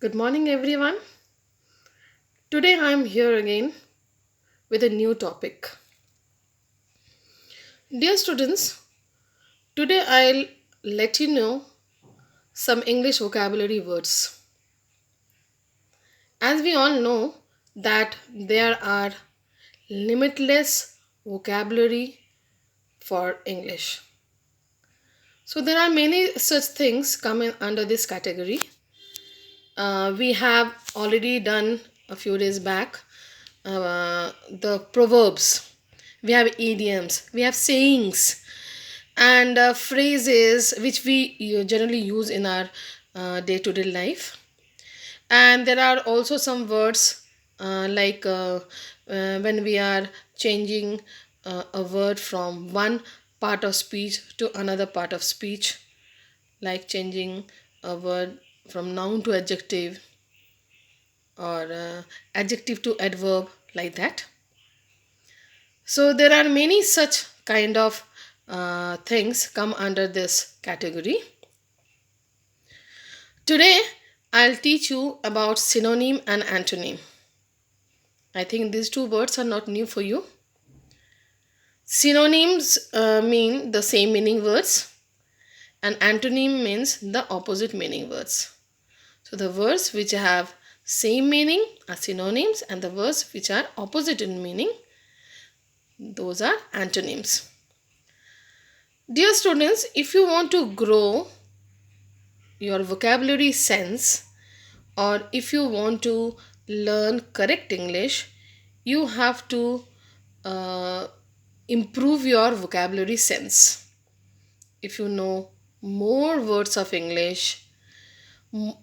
Good morning, everyone. Today I am here again with a new topic. Dear students, today I'll let you know some English vocabulary words. As we all know that there are limitless vocabulary for English. So there are many such things coming under this category. We have already done a few days back the proverbs, we have idioms, we have sayings, and phrases which we generally use in our day to day life. And there are also some words when we are changing a word from one part of speech to another part of speech, like changing a word from noun to adjective, or adjective to adverb, like that. So there are many such kind of things come under this category. Today I'll teach you about synonym and antonym. I think these two words are not new for you. Synonyms mean the same meaning words, and antonym means the opposite meaning words. So the words which have same meaning are synonyms, and the words which are opposite in meaning, those are antonyms. Dear students, if you want to grow your vocabulary sense, or if you want to learn correct English, you have to uh, improve your vocabulary sense. If you know more words of English,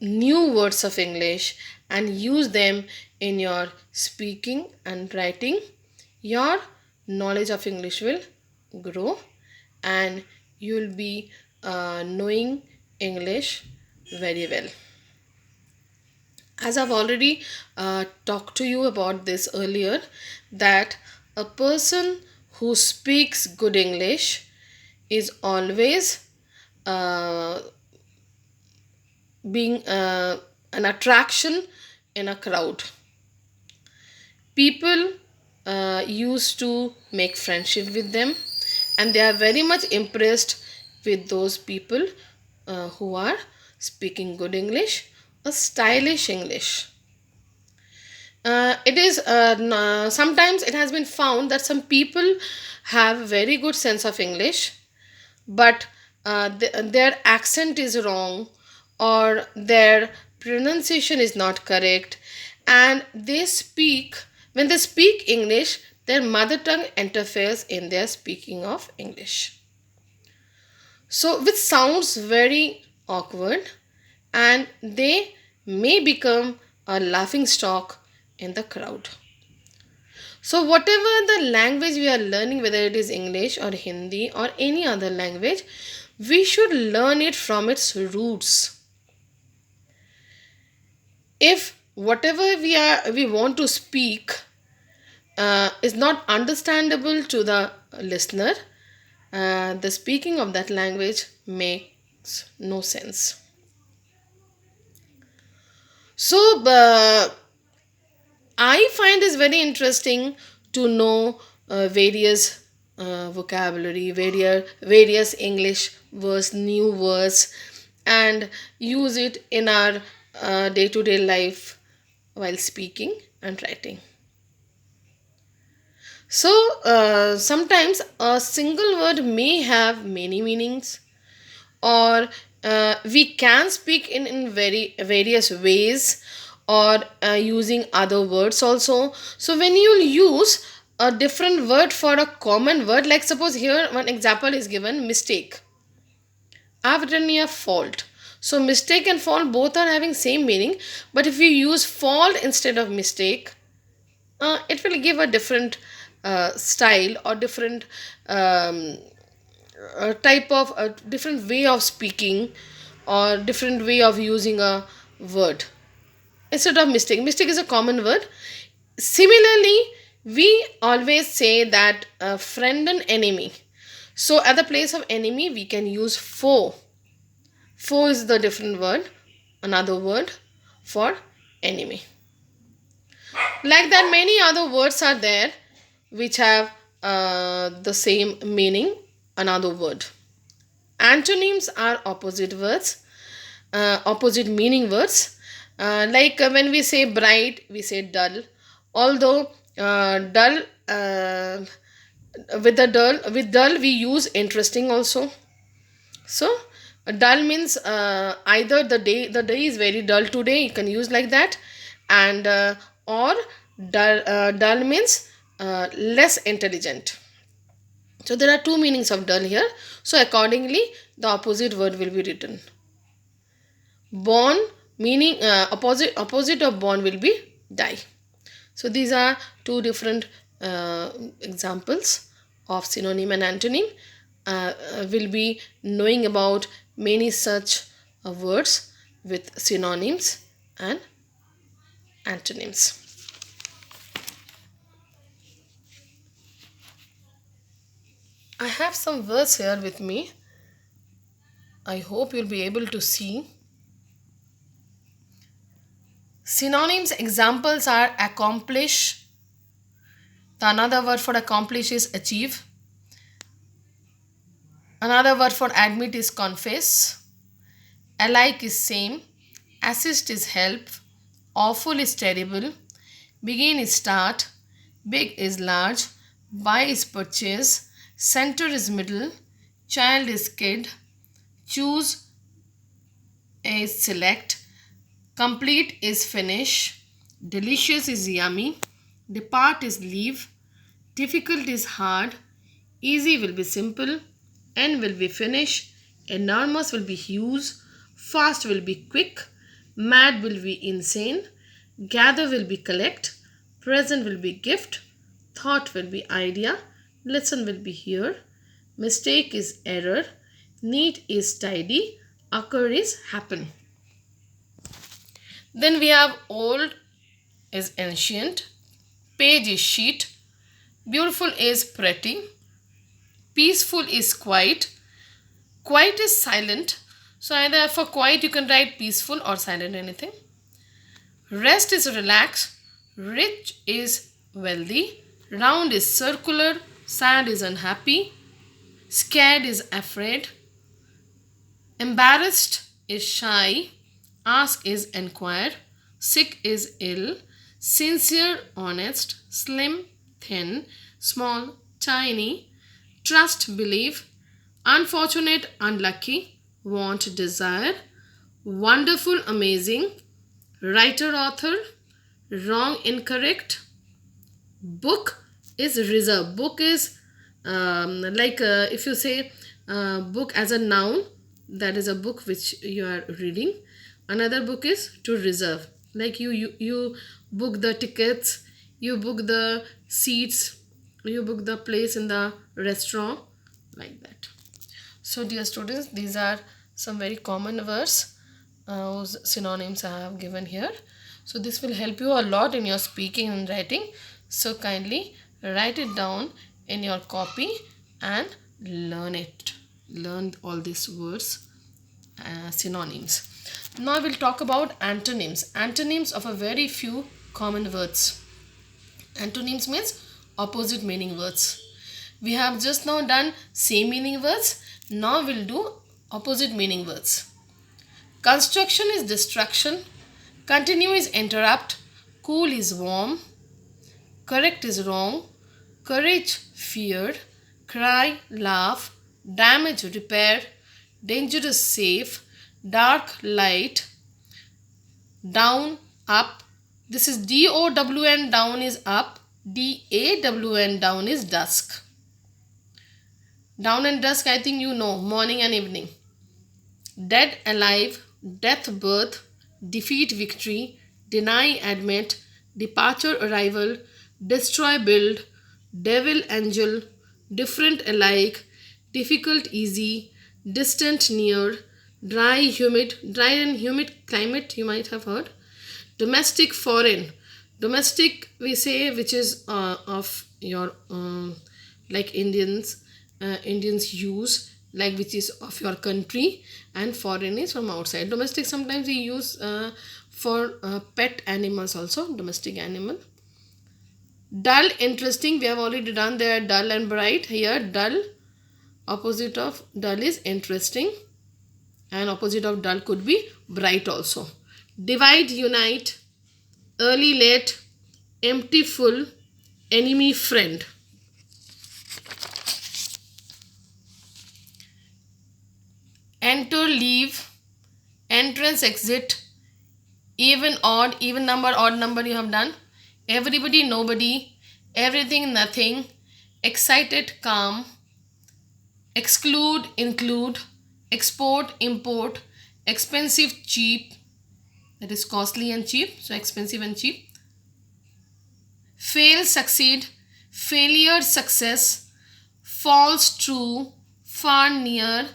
new words of English, and use them in your speaking and writing, your knowledge of English will grow, and you will be knowing English very well. As I've already talked to you about this earlier, that a person who speaks good English is always uh, being an attraction in a crowd. People used to make friendship with them, and they are very much impressed with those people who are speaking good English, a stylish English. Sometimes it has been found that some people have very good sense of English, but their accent is wrong, or their pronunciation is not correct, and when they speak English, their mother tongue interferes in their speaking of English. So, which sounds very awkward, and they may become a laughing stock in the crowd. So, whatever the language we are learning, whether it is English or Hindi or any other language, we should learn it from its roots. If whatever we want to speak is not understandable to the listener, the speaking of that language makes no sense. So, I find this very interesting to know various vocabulary, various English words, new words, and use it in our day to day life while speaking and writing. So, sometimes a single word may have many meanings, or we can speak in very various ways, or using other words also. So when you use a different word for a common word, like suppose here one example is given, mistake. I've written here fault. So mistake and fault both are having same meaning, but if you use fault instead of mistake, it will give a different style, or different type of a different way of speaking, or different way of using a word instead of mistake. Mistake is a common word. Similarly, we always say that friend and enemy. So at the place of enemy we can use foe. Foe is the different word, another word. for enemy. Like that, many other words are there which have the same meaning, another word. Antonyms are opposite words, opposite meaning words. When we say bright, we say dull. Although dull, with dull we use interesting also. So dull means either the day is very dull today, you can use like that, and or dull means less intelligent. So there are two meanings of dull here. So accordingly, the opposite word will be written. Born meaning opposite of born will be die. So these are two different examples of synonym and antonym. We'll be knowing about many such words with synonyms and antonyms. I have some words here with me. I hope you'll be able to see. Synonyms examples are accomplish. The another word for accomplish is achieve. Another word for admit is confess. Alike is same. Assist is help. Awful is terrible. Begin is start. Big is large. Buy is purchase. Center is middle. Child is kid. Choose is select. Complete is finish. Delicious is yummy. Depart is leave. Difficult is hard. Easy will be simple. End will be finish. Enormous will be huge. Fast will be quick. Mad will be insane. Gather will be collect. Present will be gift. Thought will be idea. Listen will be hear. Mistake is error. Neat is tidy. Occur is happen. Then we have old is ancient. Page is sheet. Beautiful is pretty. Peaceful is quiet. Quiet is silent. So either for quiet you can write peaceful or silent, anything. Rest is relax. Rich is wealthy. Round is circular. Sad is unhappy. Scared is afraid. Embarrassed is shy. Ask is inquire. Sick is ill. Sincere, honest. Slim, thin. Small, tiny. Trust, believe. Unfortunate, unlucky. Want, desire. Wonderful, amazing. Writer, author. Wrong, incorrect. Book is reserve. Book is if you say book as a noun, that is a book which you are reading. Another book is to reserve. Like you book the tickets, you book the seats, you book the place in the restaurant, like that. So dear students, these are some very common words whose synonyms I have given here. So this will help you a lot in your speaking and writing. So kindly write it down in your copy and learn it. Learn all these words, synonyms. Now we'll talk about antonyms. Antonyms of a very few common words. Antonyms means opposite meaning words. We have just now done same meaning words. Now we'll do opposite meaning words. Construction is destruction. Continue is interrupt. Cool is warm. Correct is wrong. Courage, fear. Cry, laugh. Damage, repair. Dangerous, safe. Dark, light. Down, up. This is DOWN, down is up. DAWN, down is dusk. Down and dusk, I think you know, morning and evening. Dead, alive. Death, birth. Defeat, victory. Deny, admit. Departure, arrival. Destroy, build. Devil, angel. Different, alike. Difficult, easy. Distant, near. Dry, and humid climate, you might have heard. Domestic, foreign. Domestic, we say, which is of your like Indians use, like which is of your country, and foreign is from outside. Domestic, sometimes we use for pet animals also, domestic animal. Dull, interesting, we have already done there. Dull and bright. Here dull, opposite of dull is interesting, and opposite of dull could be bright also. Divide, unite, early, late, empty, full, enemy, friend. Enter, leave, entrance, exit, even, odd, even number, odd number you have done. Everybody, nobody, everything, nothing, excited, calm, exclude, include, export, import, expensive, cheap, that is costly and cheap, so expensive and cheap. Fail, succeed, failure, success, false, true, far, near.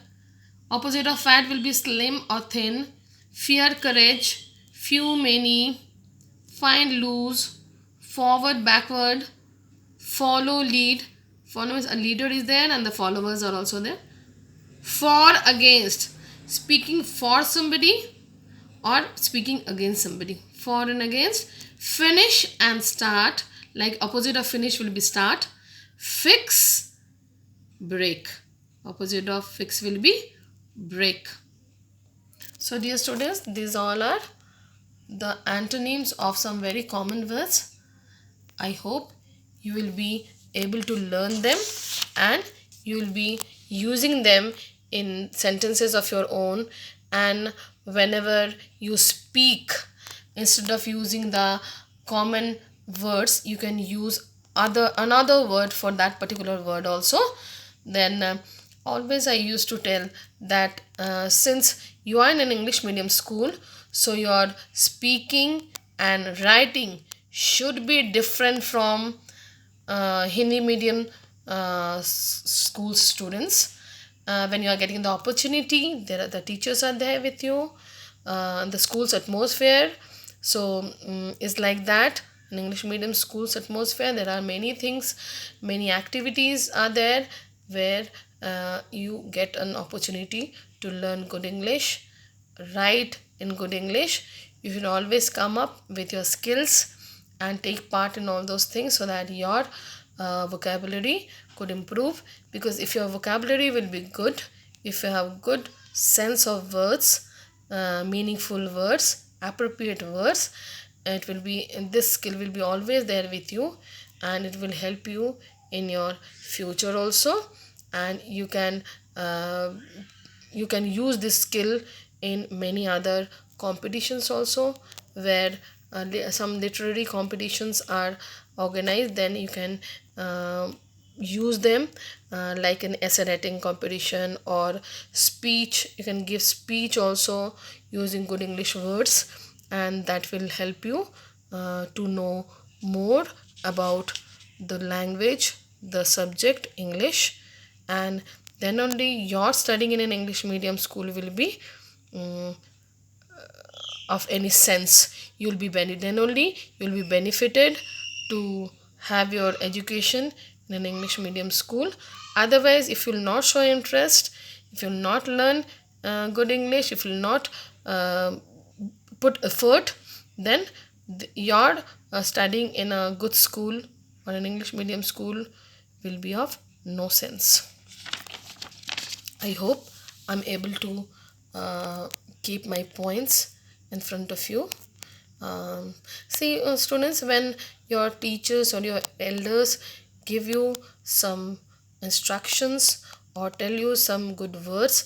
Opposite of fat will be slim or thin. Fear, courage, few, many, find, lose, forward, backward, follow, lead. Follow means a leader is there and the followers are also there. For, against, speaking for somebody or speaking against somebody. For and against. Finish and start, like opposite of finish will be start. Fix, break. Opposite of fix will be break. So dear students, these all are the antonyms of some very common words. I hope you will be able to learn them and you will be using them in sentences of your own, and whenever you speak, instead of using the common words, you can use another word for that particular word also. Then always I used to tell that since you are in an English medium school, so your speaking and writing should be different from Hindi medium school students. When you are getting the opportunity, the teachers are there with you, the school's atmosphere. So it's like that. In English medium school's atmosphere, there are many things, many activities are there where you get an opportunity to learn good English, write in good English. You should always come up with your skills and take part in all those things so that your vocabulary could improve. Because if your vocabulary will be good, if you have good sense of words, meaningful words, appropriate words, it will be, this skill will be always there with you, and it will help you in your future also. And you can use this skill in many other competitions also, where some literary competitions are organized. Then you can use them, like an essay writing competition or speech. You can give speech also using good English words, and that will help you to know more about the language, the subject English. And then only your studying in an English medium school will be of any sense. Then only you'll be benefited to have your education in an English medium school. Otherwise, if you'll not show interest, if you'll not learn good English, if you'll not put effort, then your studying in a good school or an English medium school will be of no sense. I hope I'm able to keep my points in front of you. See, students, when your teachers or your elders give you some instructions or tell you some good words,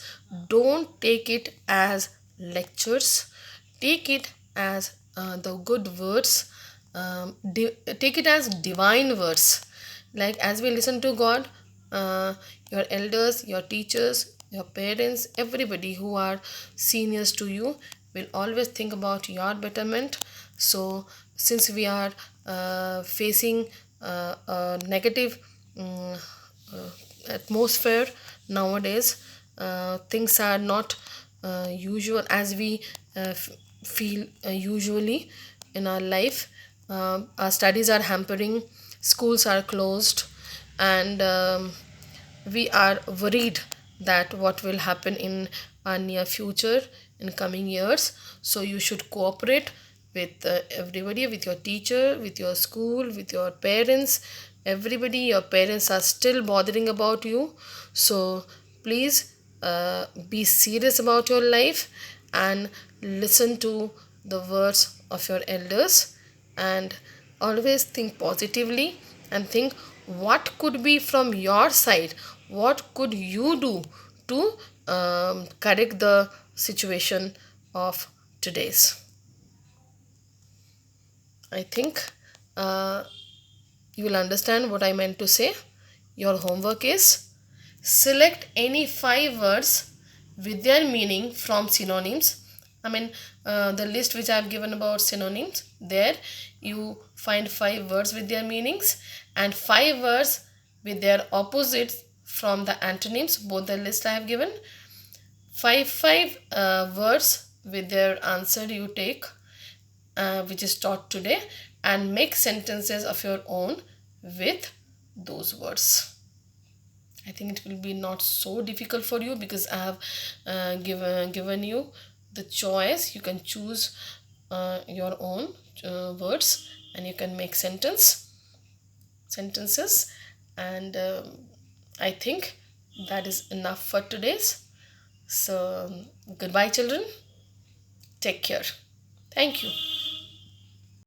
don't take it as lectures. Take it as the good words. Take it as divine words. Like as we listen to God, your elders, your teachers, your parents, everybody who are seniors to you will always think about your betterment. So since we are facing a negative atmosphere nowadays, things are not usual as we feel usually in our life. Our studies are hampering, schools are closed, and we are worried that what will happen in our near future in coming years. So you should cooperate with everybody, with your teacher, with your school, with your parents, everybody. Your parents are still bothering about you. So please be serious about your life and listen to the words of your elders, and always think positively and think what could be from your side, what could you do to correct the situation of today's. I think uh, you will understand what I meant to say. Your homework is select any five words with their meaning from synonyms. I mean, the list which I have given about synonyms, there you find five words with their meanings and five words with their opposites from the antonyms, both the list I have given. Five words with their answer you take, which is taught today, and make sentences of your own with those words. I think it will be not so difficult for you because I have given you the choice. You can choose your own words and you can make sentences, and I think that is enough for today's. So goodbye children, take care, thank you.